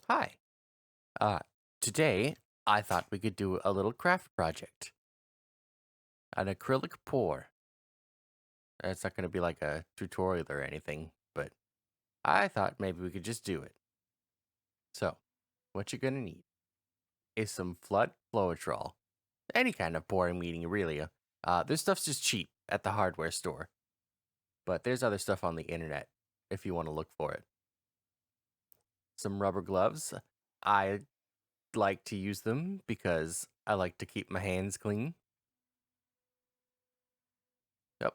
Hi. Uh, Today I thought we could do a little craft project. An acrylic pour. It's not going to be like a tutorial or anything, but I thought maybe we could just do it. So, what you're going to need is some flood Floetrol. Any kind of pouring medium, really. This stuff's just cheap at the hardware store, but there's other stuff on the internet if you want to look for it. Some rubber gloves. I like to use them because I like to keep my hands clean. Yep.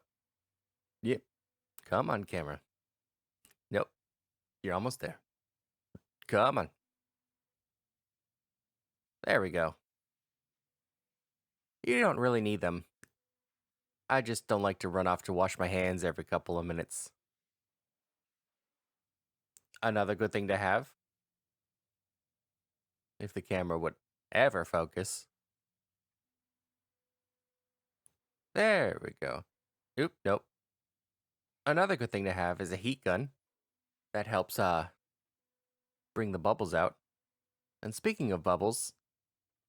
Yep. Come on, camera. Nope. You're almost there. Come on. There we go. You don't really need them. I just don't like to run off to wash my hands every couple of minutes. Another good thing to have, if the camera would ever focus. There we go. Oop, nope. Another good thing to have is a heat gun. That helps bring the bubbles out. And speaking of bubbles,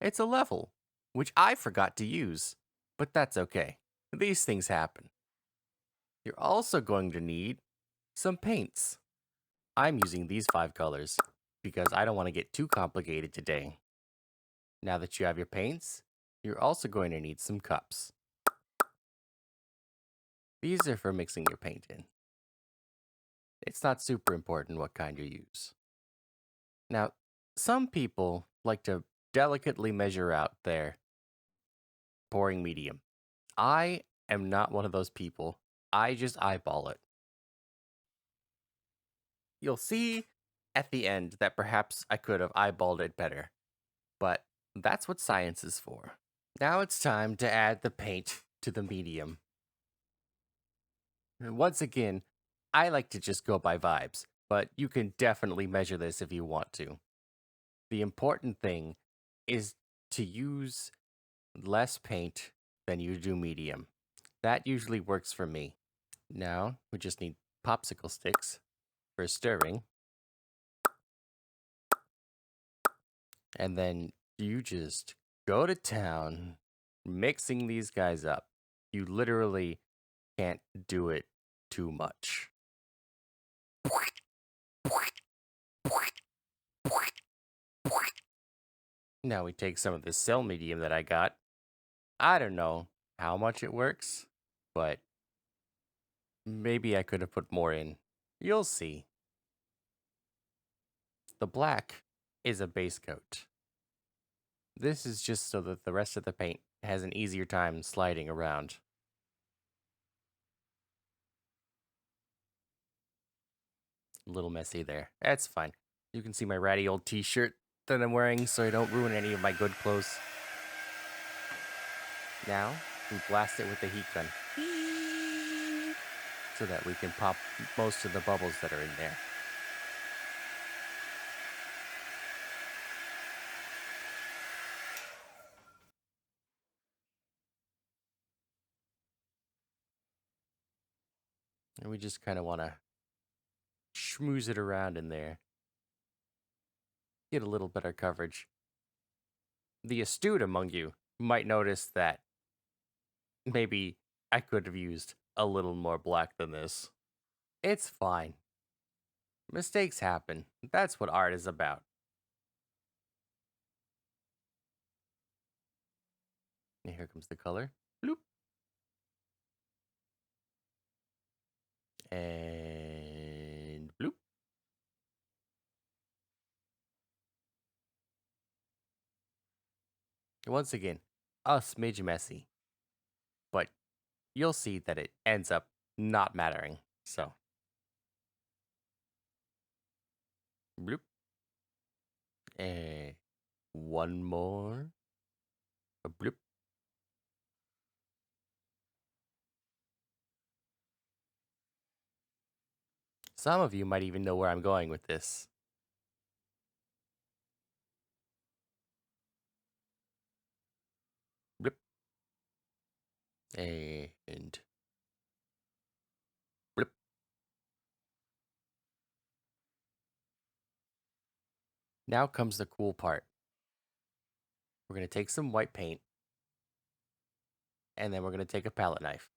it's a level, which I forgot to use. But that's okay. These things happen. You're also going to need some paints. I'm using these 5 colors because I don't want to get too complicated today. Now that you have your paints, you're also going to need some cups. These are for mixing your paint in. It's not super important what kind you use. Now, some people like to delicately measure out their pouring medium. I am not one of those people. I just eyeball it. You'll see at the end that perhaps I could have eyeballed it better, but that's what science is for. Now it's time to add the paint to the medium. And once again, I like to just go by vibes, but you can definitely measure this if you want to. The important thing is to use less paint than you do medium. That usually works for me. Now we just need popsicle sticks for stirring, and then you just go to town mixing these guys up. You literally can't do it too much. Now we take some of this cell medium that I got. I don't know how much it works, but maybe I could have put more in. You'll see. The black is a base coat. This is just so that the rest of the paint has an easier time sliding around. A little messy there. That's fine. You can see my ratty old t-shirt that I'm wearing so I don't ruin any of my good clothes. Now, we blast it with the heat gun so that we can pop most of the bubbles that are in there. And we just kind of want to schmooze it around in there. Get a little better coverage. The astute among you might notice that maybe I could have used a little more black than this. It's fine. Mistakes happen. That's what art is about. And here comes the color. Bloop. And bloop. Once again, a smidge messy. But you'll see that it ends up not mattering. So, bloop. And one more. A bloop. Some of you might even know where I'm going with this. Bloop. And bloop. Now comes the cool part. We're going to take some white paint and then we're going to take a palette knife.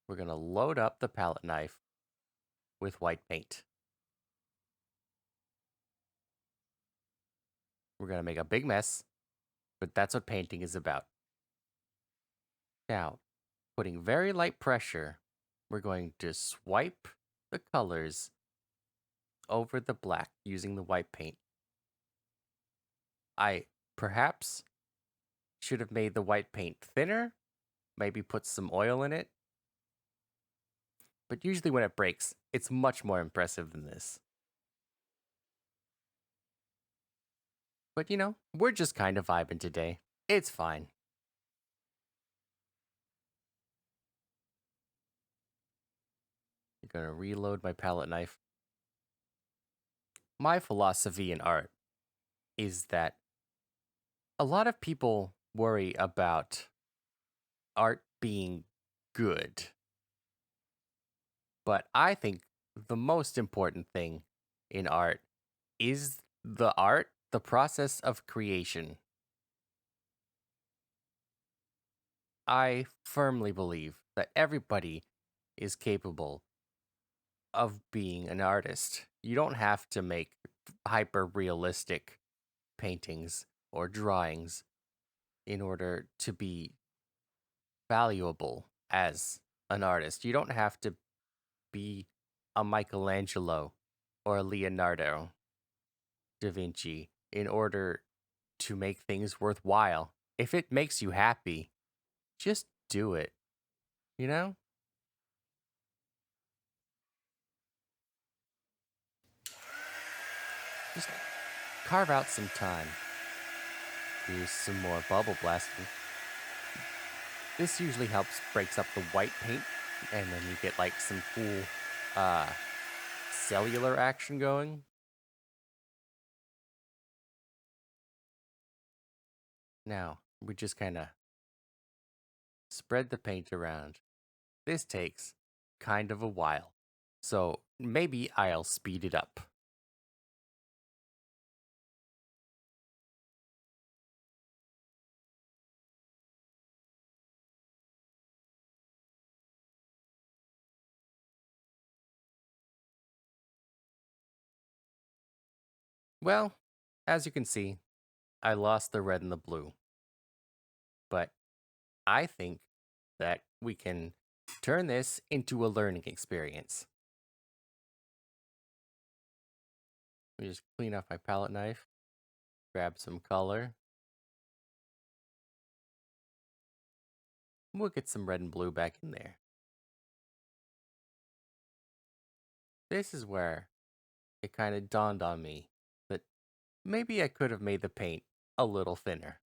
We're going to load up the palette knife with white paint. We're going to make a big mess, but that's what painting is about. Now, putting very light pressure, we're going to swipe the colors over the black using the white paint. I perhaps should have made the white paint thinner, maybe put some oil in it. But usually when it breaks, it's much more impressive than this. But we're just kind of vibing today. It's fine. I'm gonna reload my palette knife. My philosophy in art is that a lot of people worry about art being good. But I think the most important thing in art is the process of creation. I firmly believe that everybody is capable of being an artist. You don't have to make hyper realistic paintings or drawings in order to be valuable as an artist. You don't have to be a Michelangelo or a Leonardo da Vinci in order to make things worthwhile. If it makes you happy, just do it, you know? Just carve out some time. Do some more bubble blasting. This usually helps breaks up the white paint, and then you get like some cool uh cellular action going. Now, we just kind of spread the paint around. This takes kind of a while, so maybe I'll speed it up. Well, as you can see, I lost the red and the blue, but I think that we can turn this into a learning experience. We just clean off my palette knife, grab some color. We'll get some red and blue back in there. This is where it kind of dawned on me that maybe I could have made the paint a little thinner.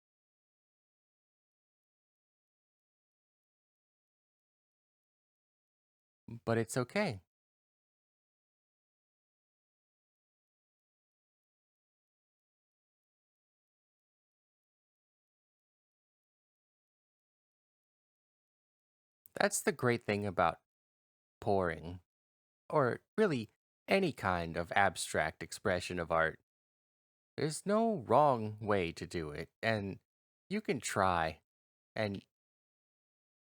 But it's okay. That's the great thing about pouring, or really any kind of abstract expression of art. There's no wrong way to do it, and you can try and,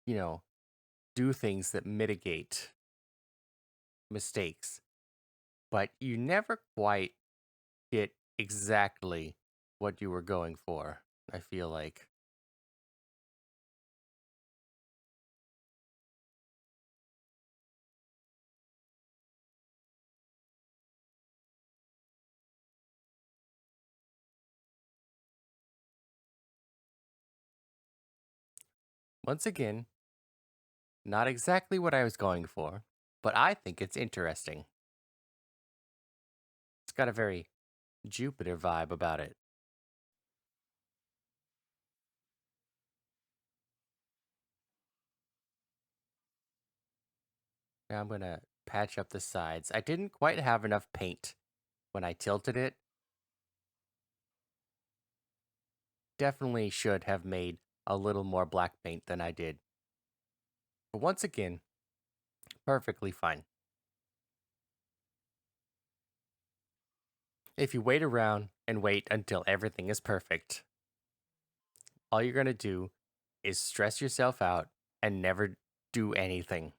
you know, do things that mitigate mistakes, but you never quite get exactly what you were going for, I feel like. Once again, not exactly what I was going for, but I think it's interesting. It's got a very Jupiter vibe about it. Now I'm gonna patch up the sides. I didn't quite have enough paint when I tilted it. Definitely should have made a little more black paint than I did. But once again, perfectly fine. If you wait around and wait until everything is perfect, all you're going to do is stress yourself out and never do anything.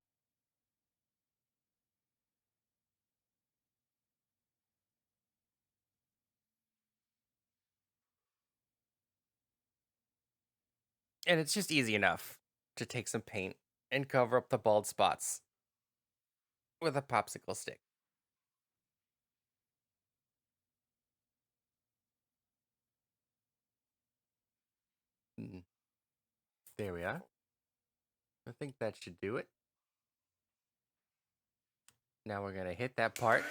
And it's just easy enough to take some paint and cover up the bald spots with a popsicle stick. Mm, there we are. I think that should do it. Now we're gonna hit that part.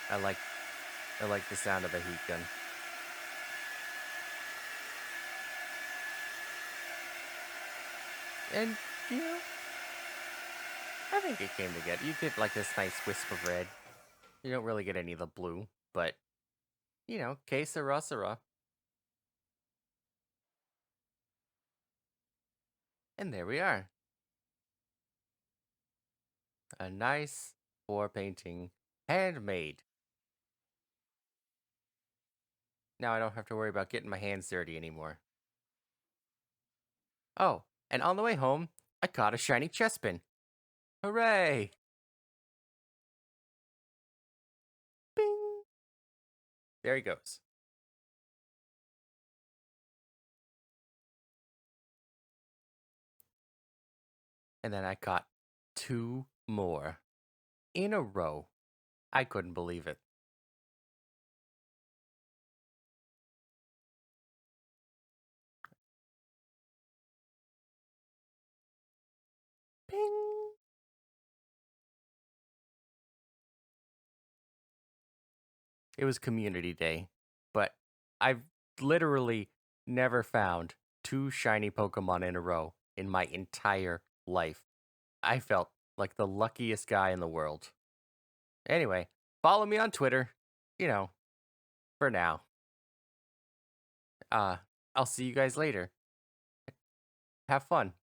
I like I like the sound of a heat gun. And you know, I think it came together. You get like this nice wisp of red. You don't really get any of the blue, but que sera sera. And there we are. A nice pour painting, handmade. Now I don't have to worry about getting my hands dirty anymore. Oh, and on the way home, I caught a shiny chestpin. Hooray! Bing! There he goes. And then I caught two more in a row. I couldn't believe it. Ping! It was community day, but I've literally never found two shiny Pokemon in a row in my entire life. I felt like the luckiest guy in the world. Anyway, follow me on Twitter, you know, for now. Uh, I'll see you guys later. Have fun.